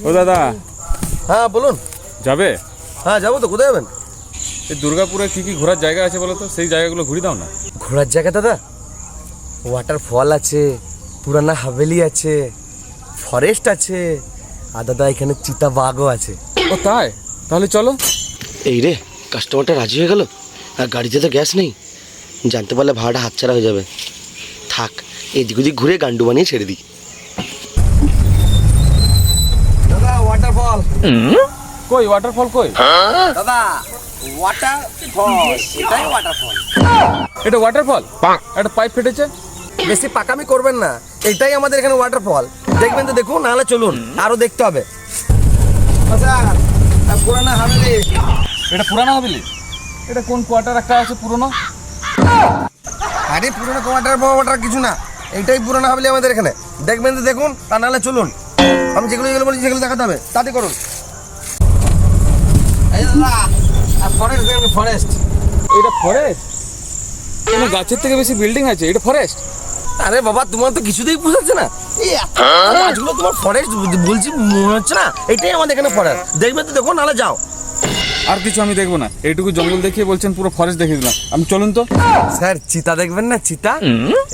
ও দাদা, হ্যাঁ বলুন। যাবে? হ্যাঁ যাবো তো। কোথায় যাবেন? এই দুর্গাপুরে কি কি ঘোরার জায়গা আছে বলো তো, সেই জায়গাগুলো ঘুরে দাও না। ঘোরার জায়গা দাদা, ওয়াটারফল আছে, পুরানা হাভেলি আছে, ফরেস্ট আছে, আর দাদা এখানে চিতাবাঘও আছে। ও তাই? তাহলে চলো। এই রে, কাস্টমারটা রাজি হয়ে গেল, আর গাড়িতে তো গ্যাস নেই। জানতে পারলে ভাড়াটা হাতছাড়া হয়ে যাবে। থাক, এদিক ওদিক ঘুরে গান্ডু বানিয়ে ছেড়ে দিই। দাদা ওয়াটারফল। কই ওয়াটারফল কই? দাদা ওয়াটারফল, এটাই ওয়াটারফল। এটা ওয়াটারফল? একটা পাইপ ফেটেছে। বেশি পাকামি করবেন না, এটাই আমাদের এখানে ওয়াটারফল। দেখবেন তো দেখুন, নাহলে চলুন, আরো দেখতে হবে। আচ্ছা, পুরানা হাভেলি। এটা পুরানো হাভেলি? এটা কোন কোয়ার্টার একটা আছে পুরনো? আরে পুরোনো ওয়াটার কিছু না, এইটাই পুরোনো হাভেলি আমাদের এখানে। দেখবেন তো দেখুন, তা নাহলে চলুন। আমি যেগুলো বলছি সেগুলো দেখাতে হবে, তাতে করুন। এই দাদা, ফরেস্ট দেখুন, ফরেস্ট। এটা ফরেস্ট? কোনো গাছের থেকে বেশি বিল্ডিং আছে, এটা ফরেস্ট? আরে বাবা, তোমার তো কিছুতেই বুঝাচ্ছে না। এই এত গাছগুলো তোমার ফরেস্ট বলছি মনে হচ্ছে না? এটাই আমাদের এখানে ফরেস্ট। দেখবে তো দেখো, নাহলে যাও। আর কিছু আমি দেখবো না, এইটুকু জঙ্গল দেখিয়ে বলছেন পুরো ফরেস্ট দেখিয়ে দিলাম। আমি চলুন তো। স্যার চিতা দেখবেন না? চিতা,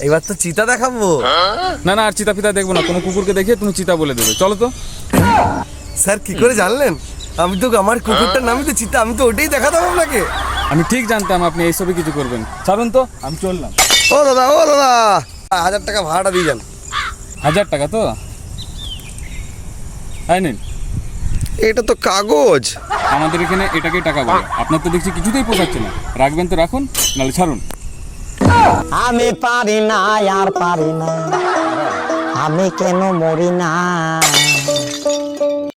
এবার তো চিতা দেখাবো। না না, আর চিতা ফিতা দেখবো না, কোনো কুকুরকে দেখিয়ে তুমি চিতা বলে দেবে। চলো তো। স্যার কি করে জানলেন? আমি তো আমার কুকুরটার নামই তো চিতা, আমি তো ওটাই দেখাতে হবে আপনাকে। আমি ঠিক জানতাম আপনি এইসবই কিছু করবেন। ছাড়ুন তো, আমি চললাম। ও দাদা, 1000 টাকা ভাড়াটা দিয়ে যান। 1000 টাকা তো? হ্যাঁ নিন। এটা তো কাগজ। আমাদের এখানে এটাকেই টাকা বলে। আপনার তো দেখছি কিছুতেই পোষাচ্ছে না। রাখবেন তো রাখুন, নাহলে ছাড়ুন। আমি পারি না আর পারি না, আমি কেন মরি না।